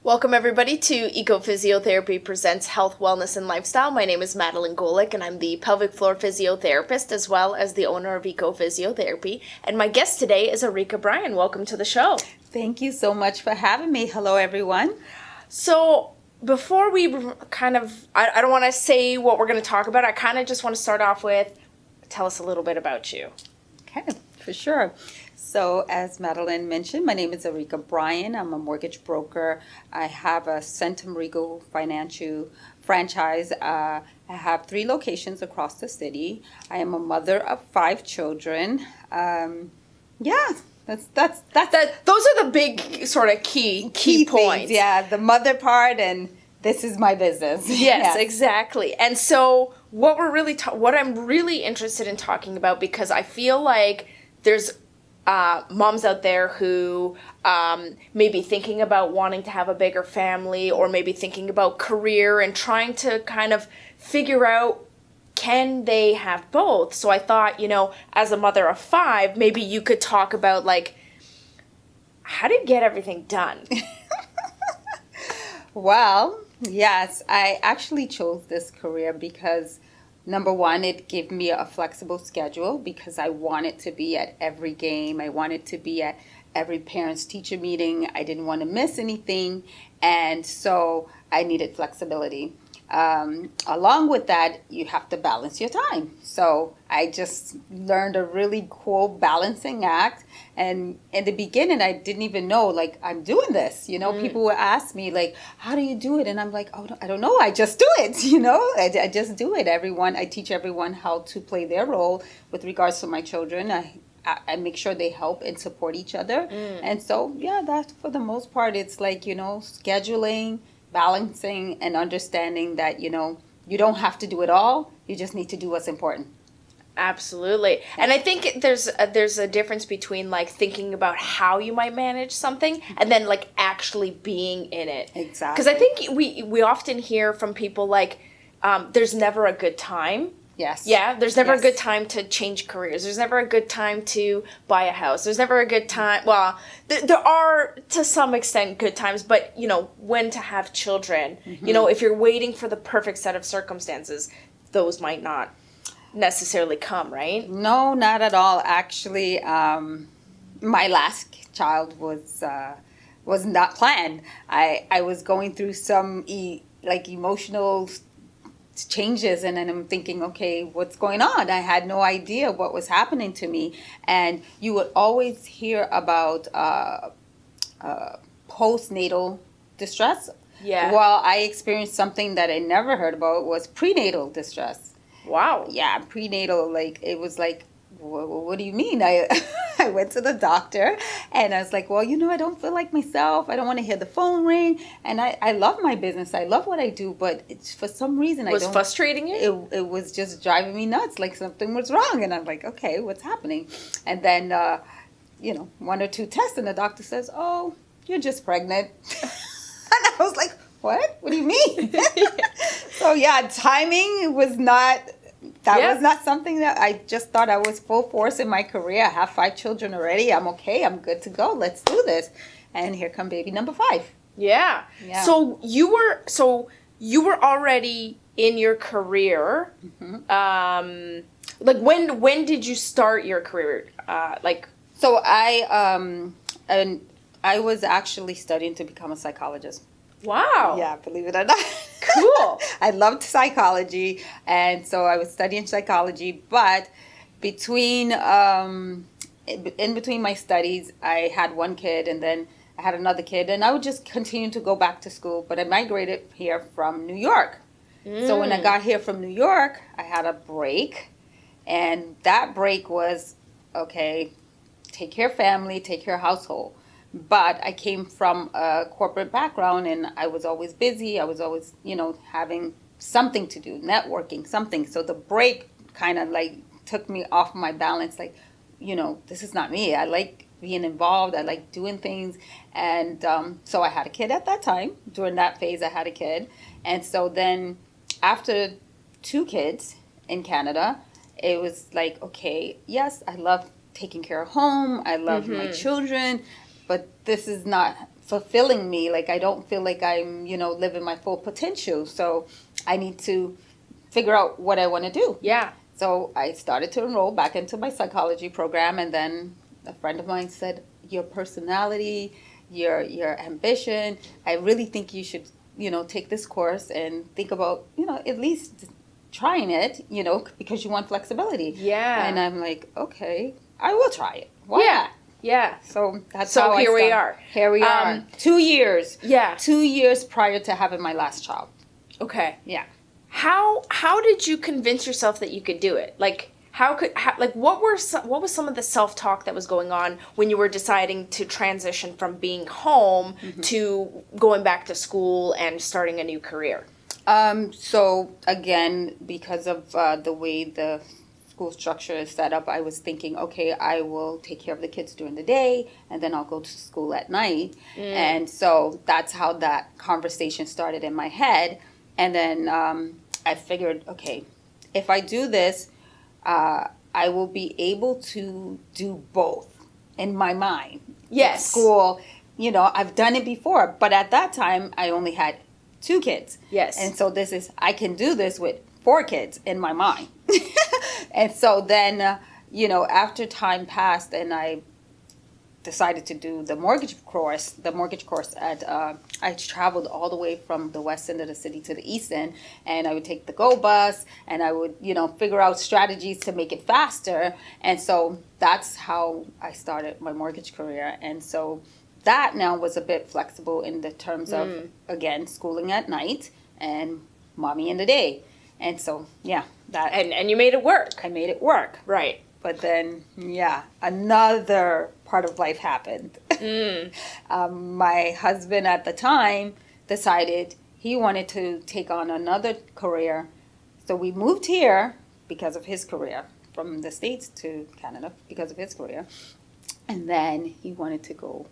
Welcome everybody to Ecophysiotherapy Presents Health, Wellness, and Lifestyle. My name is Madeline Golick, and I'm the pelvic floor physiotherapist as well as the owner of Ecophysiotherapy. And my guest today is Arica Bryan. Welcome to the show. Thank you so much for having me. Hello, everyone. So before we I don't want to say what we're going to talk about. I kind of just want to start off with, tell us a little bit about you. Okay, for sure. So as Madeline mentioned, my name is Arica Bryan. I'm a mortgage broker. I have a Centum Regal Financial franchise. I have 3 locations across the city. I am a mother of 5 children. That's Those are the big sort of key points. Things, yeah, the mother part, and this is my business. Yes, exactly. And so what I'm really interested in talking about, because I feel like there's moms out there who may be thinking about wanting to have a bigger family, or maybe thinking about career and trying to kind of figure out, can they have both? So I thought, as a mother of 5, maybe you could talk about, like, how to get everything done. Well, yes, I actually chose this career because, number one, it gave me a flexible schedule because I wanted to be at every game. I wanted to be at every parents teacher meeting. I didn't want to miss anything. And so I needed flexibility. Along with that, you have to balance your time. So I just learned a really cool balancing act. And in the beginning, I didn't even know, like, I'm doing this. People would ask me, like, how do you do it? And I'm like, oh, I don't know. I just do it. I just do it. I teach everyone how to play their role with regards to my children. I make sure they help and support each other. And so, yeah, that for the most part, it's like, scheduling, balancing, and understanding that, you don't have to do it all. You just need to do what's important. Absolutely. And I think there's a difference between, like, thinking about how you might manage something and then, like, actually being in it. Exactly. Because I think we often hear from people, like, there's never a good time. Yes. Yeah, there's never a good time to change careers. There's never a good time to buy a house. There's never a good time. Well, there are, to some extent, good times, but, when to have children. If you're waiting for the perfect set of circumstances, those might not necessarily come, right? No, not at all. Actually, my last child was not planned. I was going through some emotional changes, and then I'm thinking, okay, what's going on? I had no idea what was happening to me. And you would always hear about postnatal distress. Yeah. Well, I experienced something that I never heard about, was prenatal distress. Wow. Yeah, prenatal, it was like, what do you mean? I went to the doctor, and I was like, well, I don't feel like myself. I don't want to hear the phone ring. And I love my business. I love what I do, but it's, for some reason, frustrating you? It was just driving me nuts, like something was wrong. And I'm like, okay, what's happening? And then, 1 or 2 tests, and the doctor says, oh, you're just pregnant. And I was like, what? What do you mean? So, yeah, timing was not... That was not something that I just thought. I was full force in my career. I have 5 children already. I'm okay. I'm good to go. Let's do this. And here come baby number 5. Yeah. So you were already in your career. Mm-hmm. Like when did you start your career? So I was actually studying to become a psychologist. Wow. Yeah, believe it or not. Cool. I loved psychology, and so I was studying psychology, but in between my studies, I had 1 kid, and then I had another kid, and I would just continue to go back to school, but I migrated here from New York. So when I got here from New York, I had a break, and that break was, okay, take care of family, take care of household. But I came from a corporate background, and I was always busy. I was always, having something to do, networking, something. So the break kind of took me off my balance. This is not me. I like being involved. I like doing things. And so I had a kid at that time. During that phase, I had a kid. And so then after 2 kids in Canada, it was like, okay, yes, I love taking care of home. I love my children. But this is not fulfilling me. Like, I don't feel like I'm, living my full potential. So I need to figure out what I want to do. Yeah. So I started to enroll back into my psychology program, and then a friend of mine said, your personality, your ambition, I really think you should, take this course and think about, at least trying it, because you want flexibility. Yeah. And I'm like, okay, I will try it. Why Yeah. not? Yeah. So that's So how here we started. are. Here we are. 2 years. Yeah. 2 years prior to having my last child. Okay. Yeah. How did you convince yourself that you could do it? Like what was some of the self-talk that was going on when you were deciding to transition from being home to going back to school and starting a new career? So again, because of the way the school structure is set up, I was thinking, okay, I will take care of the kids during the day, and then I'll go to school at night. And so that's how that conversation started in my head. And then I figured, okay, if I do this, I will be able to do both in my mind. Yes. School, I've done it before, but at that time I only had 2 kids. Yes. And so I can do this with 4 kids in my mind. And so then, after time passed and I decided to do the mortgage course at, I traveled all the way from the west end of the city to the east end, and I would take the GO bus, and I would, figure out strategies to make it faster. And so that's how I started my mortgage career. And so that now was a bit flexible in the terms of, again, schooling at night and mommy in the day. And so, yeah, that. And you made it work. I made it work. Right. But then, another part of life happened. My husband at the time decided he wanted to take on another career. So we moved here because of his career, from the States to Canada because of his career. And then he wanted to go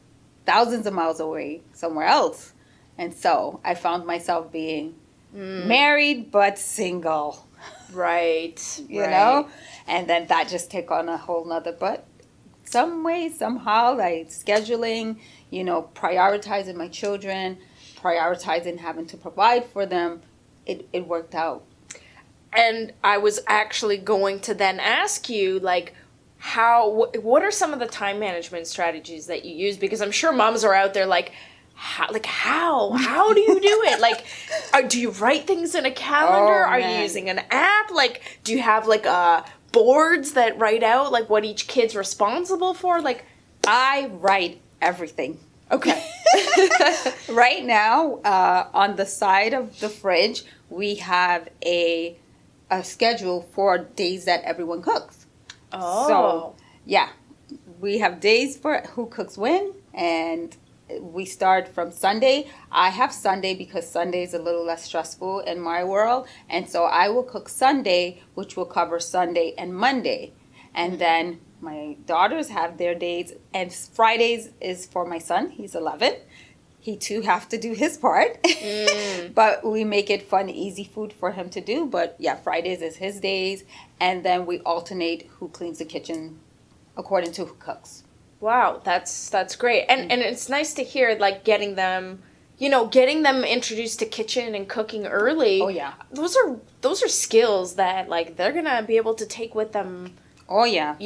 thousands of miles away somewhere else. And so I found myself being married but single. Right. You know? And then that just took on a whole nother, but some way, somehow, like scheduling, prioritizing my children, prioritizing having to provide for them, it worked out. And I was actually going to then ask you, like, what are some of the time management strategies that you use? Because I'm sure moms are out there like, how do you do it? Like, do you write things in a calendar? Are you using an app? Like, do you have like boards that write out like what each kid's responsible for? Like, I write everything. Okay. Right now, on the side of the fridge, we have a schedule for days that everyone cooks. Oh. So, yeah, we have days for who cooks when, and we start from Sunday. I have Sunday because Sunday is a little less stressful in my world. And so I will cook Sunday, which will cover Sunday and Monday. And then my daughters have their days. And Fridays is for my son. He's 11. He too have to do his part. But we make it fun, easy food for him to do. But yeah, Fridays is his days. And then we alternate who cleans the kitchen according to who cooks. Wow, that's great. And it's nice to hear, like, getting them introduced to kitchen and cooking early. Oh, yeah. Those are skills that, like, they're going to be able to take with them. Oh, yeah.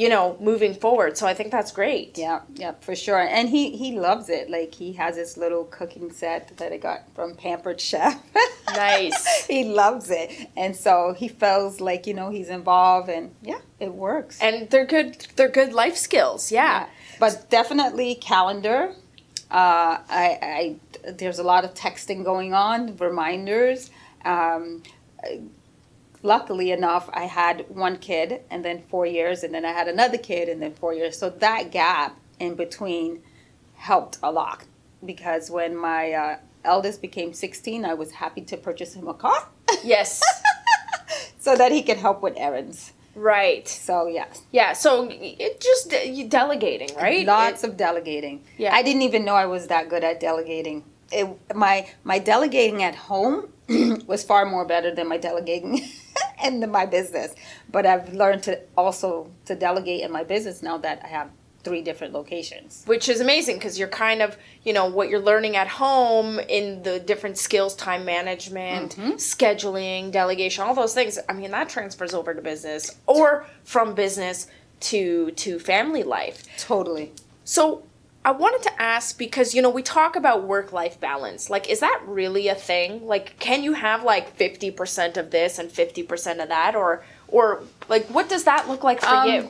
Moving forward. So I think that's great. Yeah, for sure. And he loves it. Like, he has this little cooking set that I got from Pampered Chef. Nice. He loves it. And so he feels like, he's involved, and yeah, it works. And they're good life skills. Yeah. But definitely calendar. There's a lot of texting going on, reminders. Luckily enough, I had 1 kid and then 4 years, and then I had another kid and then 4 years. So that gap in between helped a lot, because when my eldest became 16, I was happy to purchase him a car. Yes. So that he could help with errands. Right. So, yes. Yeah, so it just delegating, right? Lots of delegating. Yeah. I didn't even know I was that good at delegating. My delegating at home was far more better than my delegating in my business. But I've learned to delegate in my business now that I have 3 different locations. Which is amazing because you're kind of, what you're learning at home in the different skills, time management, scheduling, delegation, all those things. I mean, that transfers over to business or from business to family life. Totally. So I wanted to ask because, we talk about work-life balance. Like, is that really a thing? Like, can you have like 50% of this and 50% of that? Or like, what does that look like for you?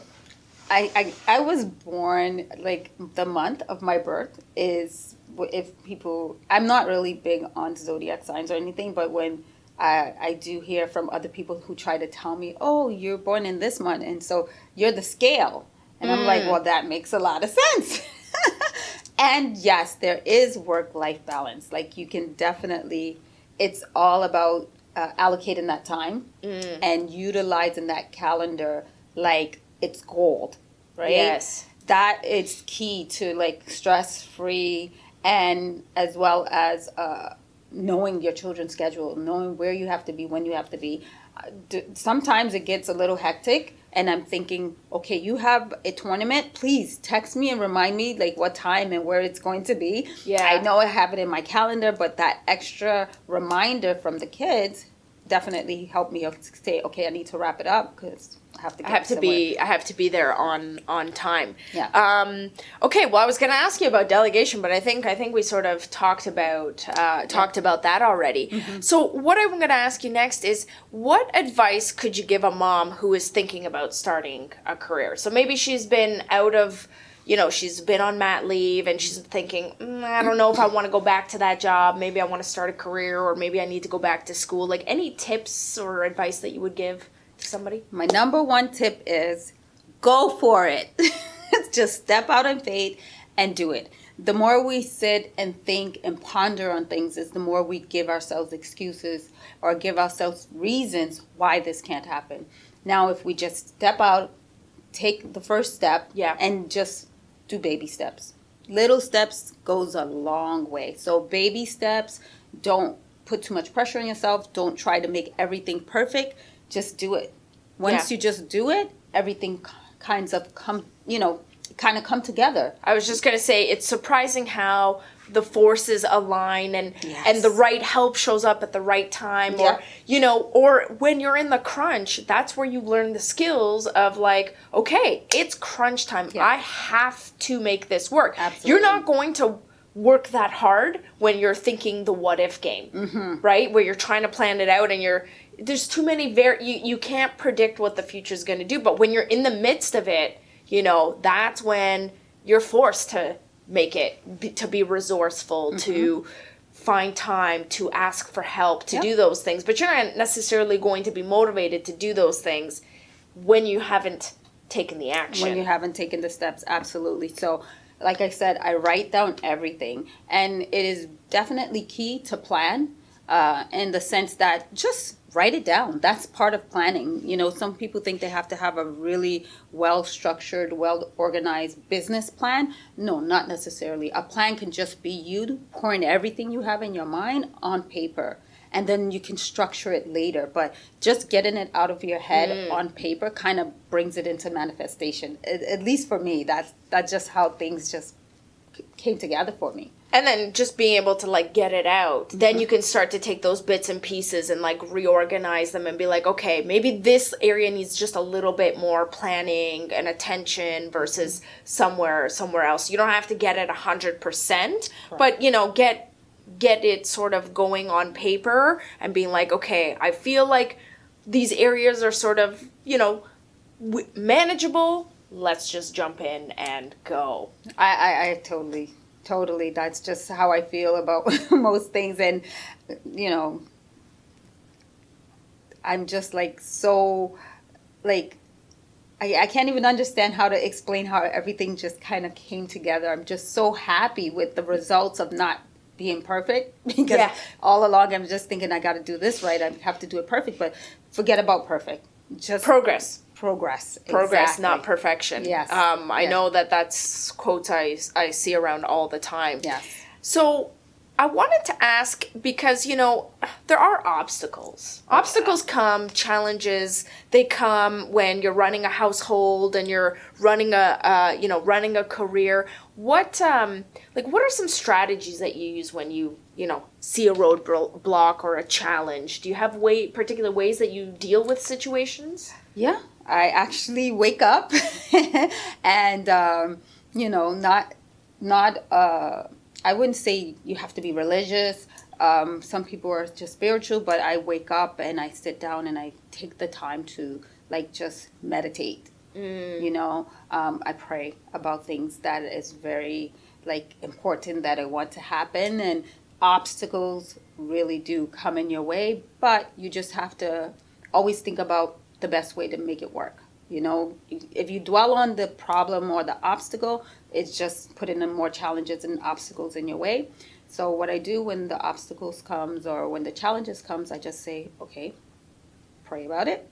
I was born, like, the month of my birth is, if people, I'm not really big on zodiac signs or anything, but when I do hear from other people who try to tell me, oh, you're born in this month, and so you're the scale. And I'm like, well, that makes a lot of sense. And yes, there is work-life balance. Like, you can definitely, it's all about allocating that time and utilizing that calendar like it's gold, right? Yes. That is key to, like, stress-free, and as well as knowing your children's schedule, knowing where you have to be, when you have to be. Sometimes it gets a little hectic, and I'm thinking, okay, you have a tournament, please text me and remind me, like, what time and where it's going to be. Yeah. I know I have it in my calendar, but that extra reminder from the kids definitely helped me say, okay, I need to wrap it up because I have to get I have to be there on time. Yeah. Okay. Well, I was going to ask you about delegation, but I think we sort of talked about that already. Mm-hmm. So what I'm going to ask you next is, what advice could you give a mom who is thinking about starting a career? So maybe she's been out of, she's been on mat leave and she's thinking, I don't know if I want to go back to that job. Maybe I want to start a career, or maybe I need to go back to school. Like, any tips or advice that you would give to somebody? My number one tip is go for it. Just step out in faith and do it. The more we sit and think and ponder on things is the more we give ourselves excuses or give ourselves reasons why this can't happen. Now, if we just step out, take the first step, and just do baby steps. Little steps goes a long way. So baby steps, don't put too much pressure on yourself. Don't try to make everything perfect. Just do it. Once you just do it, everything kind of come together. I was just going to say, it's surprising how the forces align and the right help shows up at the right time, or when you're in the crunch, that's where you learn the skills of, like, okay, it's crunch time. I have to make this work. Absolutely. You're not going to work that hard when you're thinking the what if game, right? Where you're trying to plan it out and there's too many you can't predict what the future is going to do. But when you're in the midst of it, that's when you're forced to make it, to be resourceful, to find time, to ask for help, to do those things. But you're not necessarily going to be motivated to do those things when you haven't taken the action. When you haven't taken the steps, absolutely. So, like I said, I write down everything. And it is definitely key to plan in the sense that just write it down. That's part of planning. Some people think they have to have a really well-structured, well-organized business plan. No, not necessarily. A plan can just be you pouring everything you have in your mind on paper. And then you can structure it later. But just getting it out of your head on paper kind of brings it into manifestation. At least for me, that's just how things just came together for me. And then just being able to, like, get it out. Then you can start to take those bits and pieces and, like, reorganize them and be like, okay, maybe this area needs just a little bit more planning and attention versus somewhere else. You don't have to get it 100%, but, get it sort of going on paper and being like, okay, I feel like these areas are sort of, manageable. Let's just jump in and go. I totally, that's just how I feel about most things. And, I'm just, like, so, like, I can't even understand how to explain how everything just kind of came together. I'm just so happy with the results of not being perfect, because all along I'm just thinking I got to do this right. I have to do it perfect, but forget about perfect. Just progress, exactly. Not perfection. Yes. I know that's quotes I see around all the time. Yes. So I wanted to ask because, there are obstacles. Obstacles come, challenges, they come when you're running a household and you're running running a career. What are some strategies that you use when you see a roadblock or a challenge? Do you have particular ways that you deal with situations? Yeah, I actually wake up and, not I wouldn't say you have to be religious. Some people are just spiritual, but I wake up and I sit down and I take the time to just meditate. I pray about things that is very important that I want to happen, and obstacles really do come in your way, but you just have to always think about the best way to make it work. If you dwell on the problem or the obstacle, it's just putting in more challenges and obstacles in your way. So what I do when the obstacles comes or when the challenges comes, I just say, okay, pray about it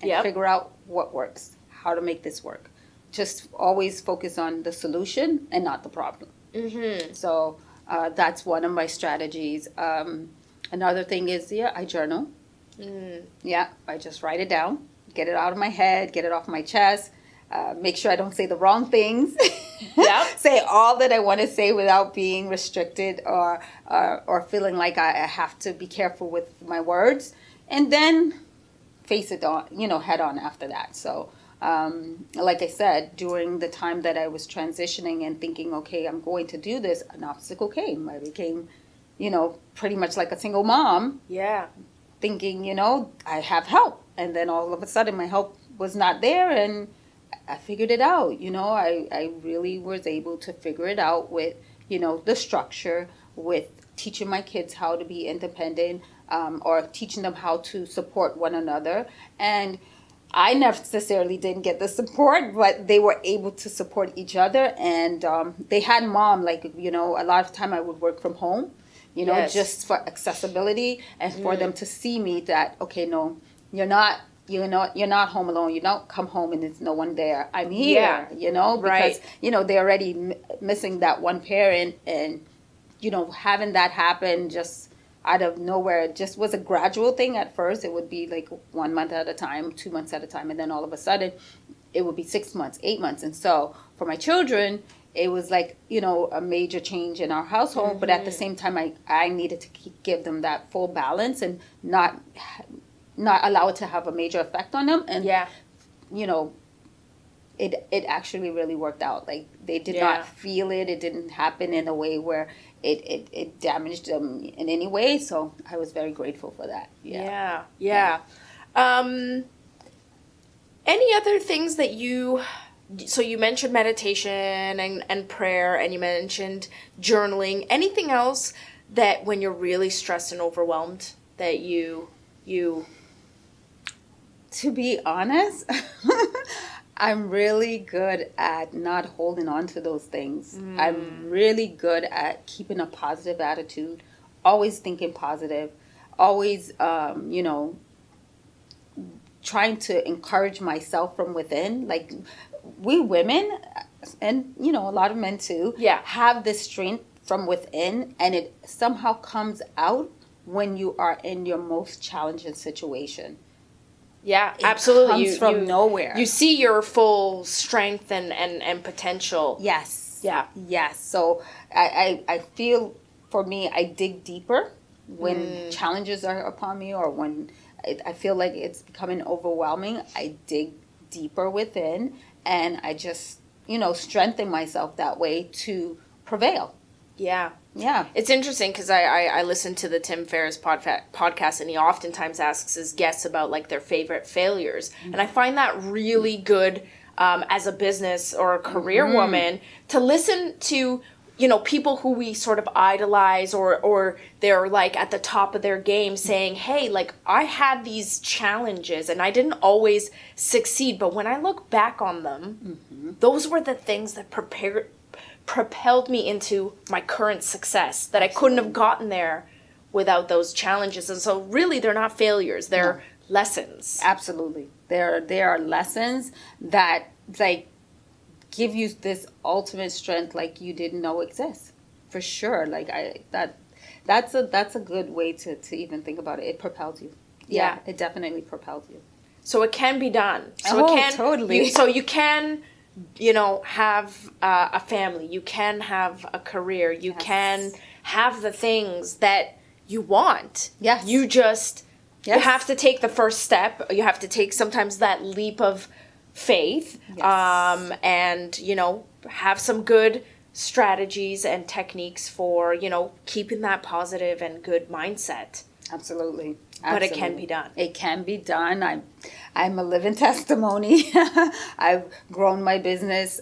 and figure out what works, how to make this work. Just always focus on the solution and not the problem. Mm-hmm. So that's one of my strategies. Another thing is, I journal. I just write it down. Get it out of my head, get it off my chest, make sure I don't say the wrong things. Say all that I want to say without being restricted or feeling like I have to be careful with my words, and then face it on, head on after that. So, like I said, during the time that I was transitioning and thinking, okay, I'm going to do this, an obstacle came. I became, pretty much like a single mom. Yeah. Thinking, I have help. And then all of a sudden my help was not there, and I figured it out. I really was able to figure it out with, the structure, with teaching my kids how to be independent, or teaching them how to support one another. And I necessarily didn't get the support, but they were able to support each other. And they had mom, a lot of time I would work from home, just for accessibility and for them to see me that, okay, no, you're not home alone. You don't come home and there's no one there. I'm here, because, right. They're already missing that one parent, and, having that happen just out of nowhere. It just was a gradual thing at first. It would be 1 month at a time, 2 months at a time. And then all of a sudden it would be 6 months, 8 months. And so for my children, it was a major change in our household. Mm-hmm. But at the same time, I needed to give them that full balance and not allow it to have a major effect on them. And, it actually really worked out. They did not feel it. It didn't happen in a way where it damaged them in any way. So I was very grateful for that. Yeah. Any other things that so you mentioned meditation and prayer, and you mentioned journaling. Anything else that when you're really stressed and overwhelmed that you To be honest, I'm really good at not holding on to those things. I'm really good at keeping a positive attitude, always thinking positive, always, trying to encourage myself from within. We women, and, a lot of men too, have this strength from within, and it somehow comes out when you are in your most challenging situation. Yeah, absolutely. It comes from nowhere. You see your full strength and potential. Yes. Yeah. Yes. So I feel, for me, I dig deeper when challenges are upon me, or when I feel like it's becoming overwhelming. I dig deeper within, and I just, strengthen myself that way to prevail. Yeah. Yeah. It's interesting because I listen to the Tim Ferriss podcast, and he oftentimes asks his guests about their favorite failures. Mm-hmm. And I find that really good as a business or a career woman to listen to, people who we sort of idolize or they're at the top of their game saying, hey, I had these challenges and I didn't always succeed. But when I look back on them, those were the things that propelled me into my current success, that I couldn't have gotten there without those challenges. And so really they're not failures, they're lessons. Absolutely. There are lessons that give you this ultimate strength you didn't know exists. For sure. that's a good way to even think about it. It propels you. Yeah, it definitely propels you. So it can be done. So Oh, it can, totally. so you can, have a family. You can have a career. You can have the things that you want. Yes. You just, you have to take the first step. You have to take sometimes that leap of faith. Yes. And, have some good strategies and techniques for, keeping that positive and good mindset. Absolutely. But it can be done. It can be done. I'm a living testimony. I've grown my business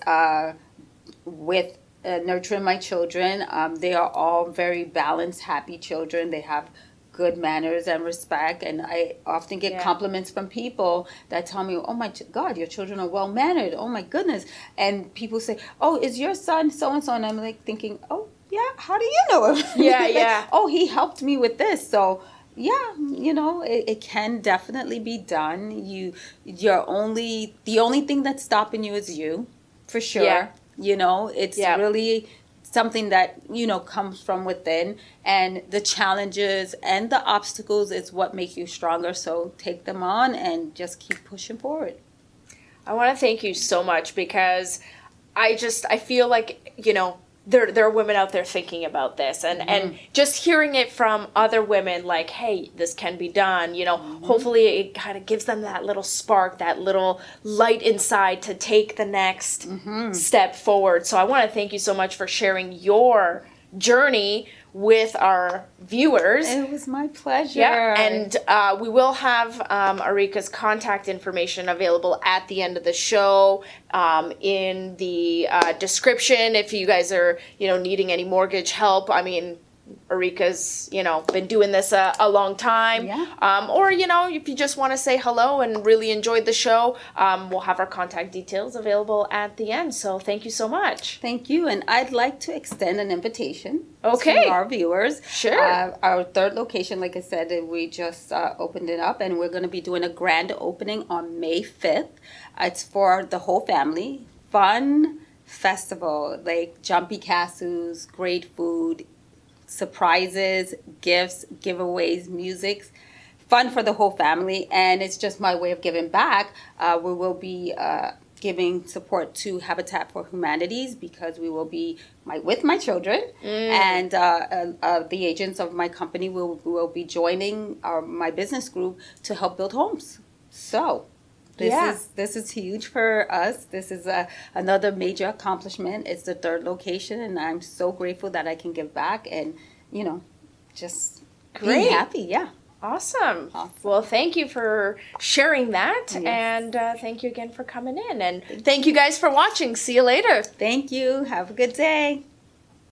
with nurturing my children. They are all very balanced, happy children. They have good manners and respect. And I often get compliments from people that tell me, oh my God, your children are well mannered. Oh my goodness. And people say, oh, is your son so-and-so? And I'm like thinking, oh yeah, how do you know him? Yeah. Oh, he helped me with this. So yeah, it can definitely be done. The only thing that's stopping you is you, for sure. Yeah. It's really something that, comes from within, and the challenges and the obstacles is what make you stronger. So take them on and just keep pushing forward. I want to thank you so much, because I feel like, there are women out there thinking about this, and just hearing it from other women, like, hey, this can be done, hopefully it kind of gives them that little spark, that little light inside to take the next step forward. So I want to thank you so much for sharing your journey with our viewers. It was my pleasure. Yeah, and we will have Arica's contact information available at the end of the show, in the description, if you guys are, needing any mortgage help. I mean, Arica's, been doing this a long time. Yeah. Or, if you just want to say hello and really enjoyed the show, we'll have our contact details available at the end. So thank you so much. Thank you. And I'd like to extend an invitation to our viewers. Sure. Our third location, like I said, we just opened it up, and we're going to be doing a grand opening on May 5th. It's for the whole family. Fun festival, like jumpy castles, great food, surprises, gifts, giveaways, music, fun for the whole family. And it's just my way of giving back. We will be giving support to Habitat for Humanities, because we will be with my children, and the agents of my company will be joining my business group to help build homes. So this is huge for us. This is another major accomplishment. It's the third location, and I'm so grateful that I can give back and, just be happy. Yeah. Awesome. Well, thank you for sharing that. Yes. And thank you again for coming in. And thank you guys for watching. See you later. Thank you. Have a good day.